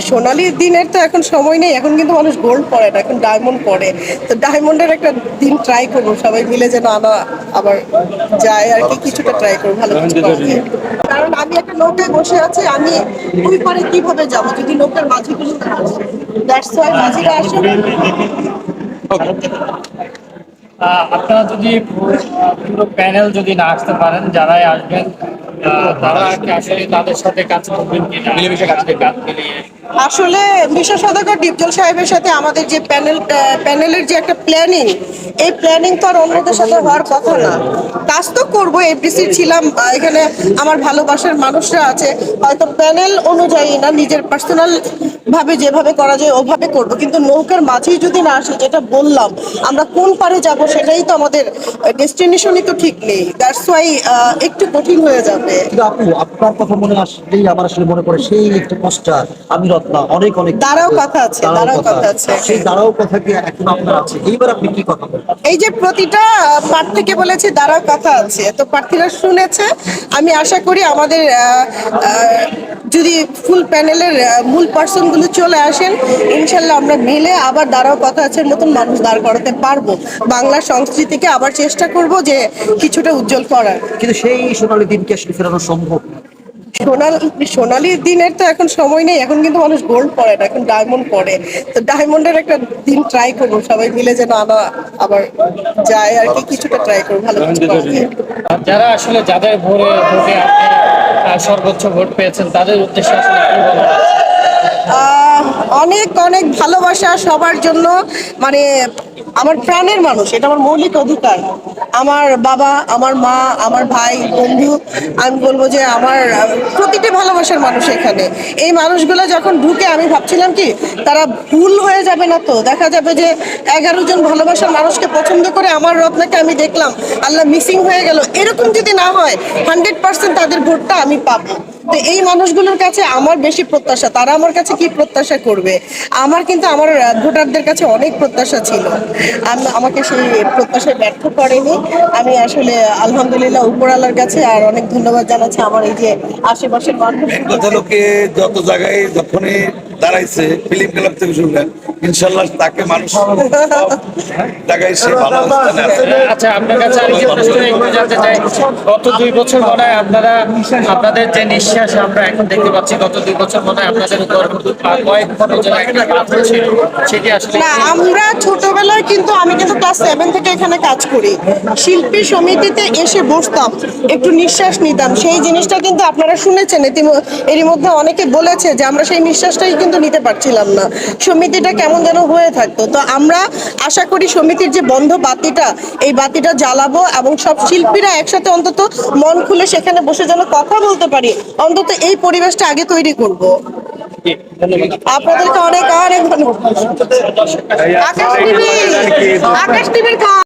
সোনালী দিনের তো এখন সময় নেই, এখন কিন্তু মানুষ গোল্ড পরে না, এখন ডায়মন্ড পরে। তো ডায়মন্ডের একটা দিন ট্রাই করবো, সবাই মিলে যেন আনা আবার যায় আর কি, কিছুটা ট্রাই করবো ভালো কিছু করা যায়। কারণ আমি একটা নৌকায় বসে আছি, আমি ওই পারে কিভাবে যাবো যদি নৌকার মাঝিগুলো না আসে? দ্যাটস ওয়াই মাঝিরা আসে। আপনারা যদি পুরো প্যানেল যদি না আসতে পারেন, যারাই আসবেন তারা কি আসলে তাদের সাথে কাজ করবেন কিনা, মিলেমিশে কাজ মিলিয়ে? আসলে মিশা সওদাগর ডিপজল সাহেবের সাথে আমাদের যে প্যানেলের যে একটা প্ল্যানিং, এই প্ল্যানিং তো আর অন্যদের সাথে হওয়ার কথা না। কাজ তো করবো, এফডিসি ছিলাম, এখানে আমার ভালোবাসার মানুষরা আছে, হয়তো প্যানেল অনুযায়ী না, নিজের পার্সোনাল ভাবে যেভাবে করা যায় ওভাবে করব, কিন্তু নৌকার মাঝেই যদি না আসে, যেটা বললাম, আমরা কোন পারে যাব সেটাই তো আমাদের ডেস্টিনেশনই তো ঠিক নেই। দ্যাটস ওয়াই একটু কঠিন হয়ে যাবে। কিন্তু আপু, আপনার কথা মনে আসলেই আমার আসলে মনে পড়ে সেই একটা পোস্টার, আমি রত্না, অনেক অনেক দাঁড়াও কথা আছে, দাঁড়াও কথা আছে। সেই দাঁড়াও কথা কি এখন আপনার আছে? এইবার আপনি কি কথা বলেন? এই যে প্রতিটা প্রার্থীকে বলেছে দাঁড়াও কথা আছে, তো প্রার্থীরা শুনেছে। আমি আশা করি আমাদের যদি ফুল প্যানেলের মূল পার্সন গুলো চলে আসেন, ইনশাল্লাহ আমরা মিলে আবার দাঁড়াও কথা আছে নতুন মানুষ দাঁড় করাতে পারবো। বাংলা সংস্কৃতিকে আবার চেষ্টা করব যে কিছুটা উজ্জ্বল করার। কিন্তু সেই সোনালী দিনকে আসলে ফেরানো সম্ভব না। সোনালী দিনের তো এখন সময় নেই, এখন কিন্তু মানুষ গোল্ড পরে না, এখন ডায়মন্ড পরে। তো ডায়মন্ডের একটা দিন ট্রাই করবো, সবাই মিলে যেন আনা আবার যায় আর কি, কিছুটা ট্রাই করবো ভালো কিছু করা যায়। যারা আসলে যাদের ভোটে আপনি সর্বোচ্চ ভোট পেয়েছেন, তাদের উদ্দেশ্যে আসলে কি বলার আছে? অনেক অনেক ভালোবাসা সবার জন্য। মানে আমার প্রাণের মানুষ, এটা আমার মৌলিক অধিকার। আমার বাবা, আমার মা, আমার ভাই, বন্ধু, আমি বলবো যে আমার প্রতিটি ভালোবাসার মানুষ এখানে। এই মানুষগুলো যখন ঢুকে আমি ভাবছিলাম কি তারা ভুল হয়ে যাবে না, তো দেখা যাবে যে 11 জন ভালোবাসার মানুষকে পছন্দ করে আমার রত্নাকে আমি দেখলাম আল্লাহ মিসিং হয়ে গেল, এরকম যদি না হয় 100% তাদের ভোটটা আমি পাবো। তো এই মানুষগুলোর কাছে আমার বেশি প্রত্যাশা, তারা আমার কাছে কি প্রত্যাশা করবে। আমার কিন্তু আমার ভোটারদের কাছে অনেক প্রত্যাশা ছিল, আমাকে সেই প্রত্যাশায় ব্যর্থ করেনি। আমি আসলে আলহামদুলিল্লাহ উপরওয়ালার কাছে আর অনেক ধন্যবাদ জানাচ্ছি আমার এই যে আশেপাশের মানুষ। কথা লোকে যত জায়গায় যখনই দাঁড়াইছে, ফিল্ম ক্লাব থেকে শুরু করেন, ইনশাল্লাহ তাকে মানুষ সব জায়গায় সে ভালো অবস্থানে আছে। আচ্ছা, আপনার কাছে আরেকটি প্রশ্ন একটু জানতে চাই। গত 2 বছর মনে হয় আপনাদের যে নিঃশ্বাস আমরা এখন দেখতে পাচ্ছি, গত 2 বছর মনে হয় আপনাদের উপর কয়েক খরচের একটা পাথর ছিল, সেটি আসলে না, আমরা ছোটবেলায় কিন্তু আমি কিন্তু ক্লাস 7 থেকে এখানে কাজ করি, শিল্পী সমিতিতে এসে বসতাম, একটু নিঃশ্বাস নিতাম, সেই জিনিসটা কিন্তু আপনারা শুনেছেন। এরই মধ্যে অনেকে বলেছে যে আমরা সেই নিঃশ্বাসটাই কিন্তু নিতে পারছিলাম না, সমিতিটা কেমন যেন হয়ে থাকতো। তো আমরা আশা করি সমিতির যে বন্ধ বাতিটা, এই বাতিটা জ্বালাবো এবং সব শিল্পীরা একসাথে অন্তত মন খুলে সেখানে বসে যেন কথা বলতে পারি, অন্তত এই পরিবেশটা আগে তৈরি করব। আপনাদেরকে অনেক অনেক ধন্যবাদ। আকাশ টিভি, আকাশ টিভির